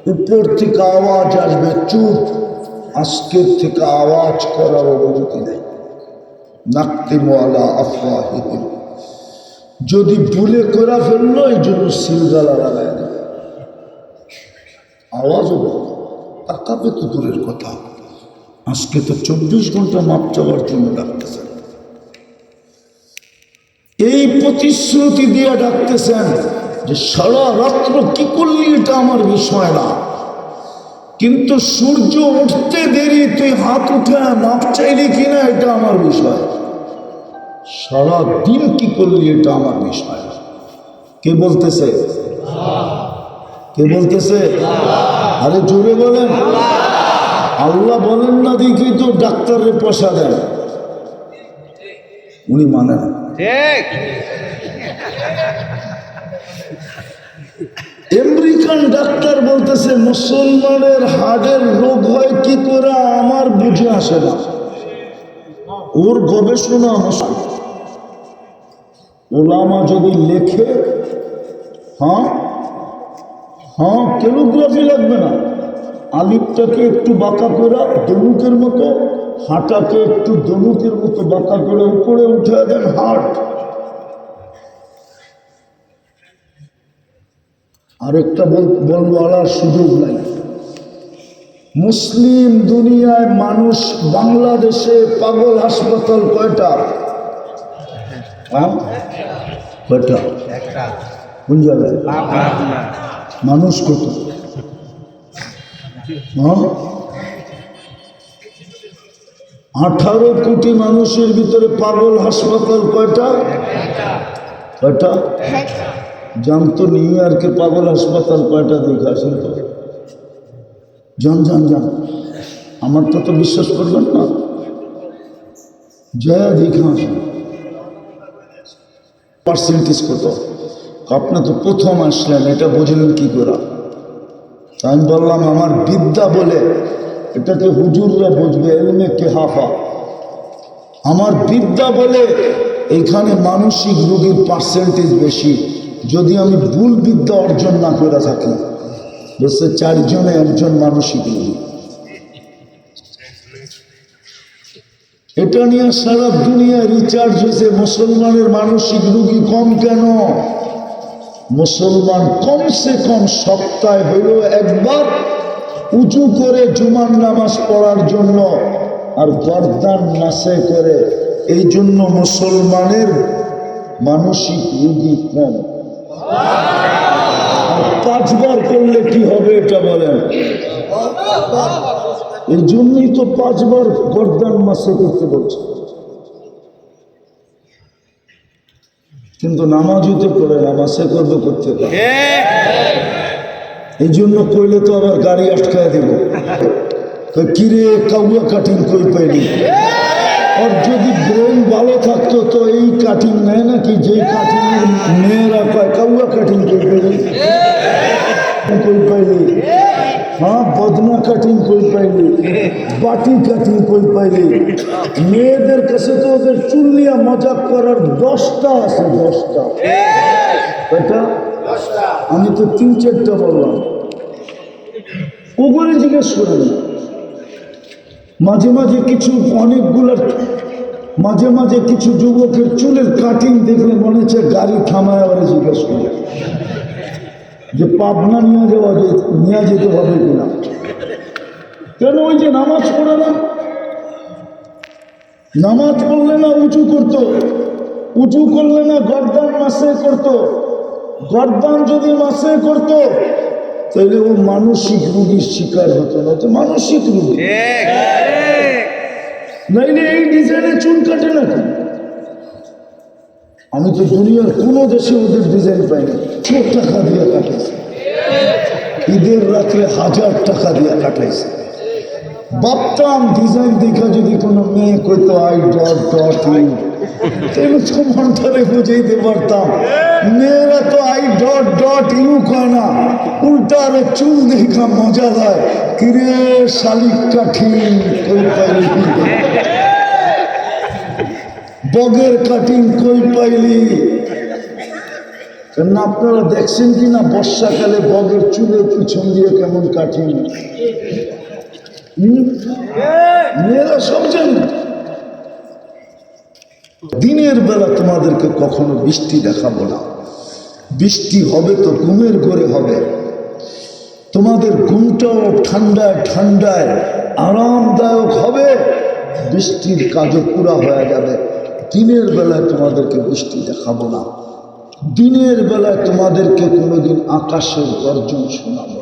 উপর থেকে আওয়াজ আসবে, চুপ, আজকের থেকে আওয়াজ করার অনুমতি নেই। নাকতিমু আলা আফওয়াহিহিম, যদি ভুলে করে ফেললো এই জন্য সিলগালা লাগায় না, আওয়াজও বলবে, তাকাবে তো দূরের কথা। আজকে তো 24 ঘন্টা মাপ চাওয়ার জন্য ডাকতেছেন, এই প্রতিশ্রুতি দিয়ে ডাকতেছেন যে সারা রাত্র কি করলি এটা আমার বিষয় না, কিন্তু সূর্য উঠতে দেরি তুই হাত উঠে মাপ চাইলি কিনা এটা আমার বিষয়, সারা দিন কি করলি এটা আমার বিষয় না। কে বলতেছে? কে বলতেছে? আরে জোরে বলেন। আল্লাহ বলেন না দেখি তো ডাক্তারের পয়সা দেন, উনি মানে না। আমেরিকান ডাক্তার বলতেছে মুসলমানের হার্টের রোগ হয় কি করে আমার বুঝে আসে না, ওর গবেষণা ওলামা যদি লেখে, হ্যাঁ হ্যাঁ ক্যালিগ্রাফি লাগবে না, আলিফটাকে একটু বাঁকা করে দনুকের মতো, হাঁটাকে একটু দনুকের মতো বাঁকা করে উপরে উঠে দেন হার্ট। আরেকটা বলবো, আর সুযোগ নাই। মুসলিম দুনিয়ায় মানুষ, বাংলাদেশে পাগল হাসপাতাল কয়টা? কয়টা? কোন জায়গায়? মানুষ কত? 18 কোটি মানুষের ভিতরে পাগল হাসপাতাল কয়টা? কয়টা? জানতো নিউ ইয়র্কে পাগল হাসপাতাল কয়টা? দেখে আসেন তো, যান যান যান, আমার তো বিশ্বাস করবেন না, জয়া দেখে আসেন। পার্সেন্টেজ কত? আপনি তো প্রথম আসলেন, এটা বুঝলেন কি করে? আমি বললাম আমার বিদ্যা বলে, এটাকে হুজুররা বুঝবে, এলমে কেহাফা। আমার বিদ্যা বলে এখানে মানসিক রোগীর পার্সেন্টেজ বেশি, যদি আমি ভুল বিদ্যা অর্জন না করে থাকি। বলছে 4 জনে 1 জন মানসিক রোগী। এটা নিয়ে সারা দুনিয়া রিচার্জ হয়েছে, মুসলমানের মানসিক রোগী কম কেন? মুসলমান কমসে কম সপ্তাহে হইল একবার উঁচু করে জুমার নামাজ পড়ার জন্য, আর গর্দান নাসে করে, এই জন্য মুসলমানের মানসিক রোগী কম। 5 বার করলে কি হবে এটা বলেন? এই জন্যই তো 5 বার গর্দান মাসে করতে বলছে, কিন্তু নামাজই তো করে না, মাসে করবে করতে। এই জন্য কইলে তো আবার গাড়ি আটকায় দিব, কিরে কাউয়া কাটিং কই পাইনি। আর যদি ব্রেন ভালো থাকতো তো এই কাটিং নেয় নাকি, যে কাটিং মেয়েরা পায়, কাউয়া কাটিং কই পাইলি, কই পাইলি, হ্যাঁ বদনা কাটিং কই পাইলি, বাটি কাটিং কই পাইলি। মেয়েদের কাছে তো ওদের চুল নিয়ে মজাক করার 10টা আছে, 10টা। এটা আমি তো 3-4টা বললাম, ওগুলো জিজ্ঞেস করেন। মাঝে মাঝে কিছু অনেকগুলোর মাঝে মাঝে কিছু যুবকের চুলের কাটিং দেখলে মনে হচ্ছে গাড়ি থামায় ওরা জিজ্ঞেস করে যে পাবনা নিয়ে যেতে হবে কিনা। কেন? ওই যে নামাজ পড়ে না, নামাজ পড়লে না উঁচু করতো, উঁচু করলে না গর্দান মাসে করতো, গর্দান যদি মাসে করতো তাহলে ও মানসিক রোগীর শিকার হতো না, তো মানসিক রোগী নাইলে এই ডিজাইনে চুল কাটে নাকি? আমি তো দুনিয়ার কোনো দেশে ওদের ডিজাইন পাইনি, 100 টাকা দিয়ে কাটাইছে, ঈদের রাত্রে 1000 টাকা দিয়ে কাটাইছে। ভাবতাম ডিজাইন দেখা যদি কোনো মেয়ে কইতো আই ডট ডট ইউ, তাহলে তো মনটারে বুঝাইতে পারতাম। মেয়েরা তো আই ডট ডট ইউ কয় না, উল্টা আরো চুল দেখা মজা দেয়, কিরে শালিক কাঠিন কই পাইলি, বগের কাটিং কই পাইলি, কেন আপনারা দেখছেন কি না বর্ষাকালে বগের চুলের পিছন দিয়ে কেমন কাটিং? মেয়েরা সব জানে। দিনের বেলা তোমাদেরকে কখনো বৃষ্টি দেখাবো না। বৃষ্টি হবে তো ঘুমের ঘরে হবে। তোমাদের ঘুমটাও ঠান্ডায় ঠান্ডায় আরামদায়ক হবে, বৃষ্টির কাজও পুরা হয়ে যাবে। দিনের বেলায় তোমাদেরকে বৃষ্টি দেখাবো না। দিনের বেলায় তোমাদেরকে কোনোদিন আকাশের গর্জন শোনাবো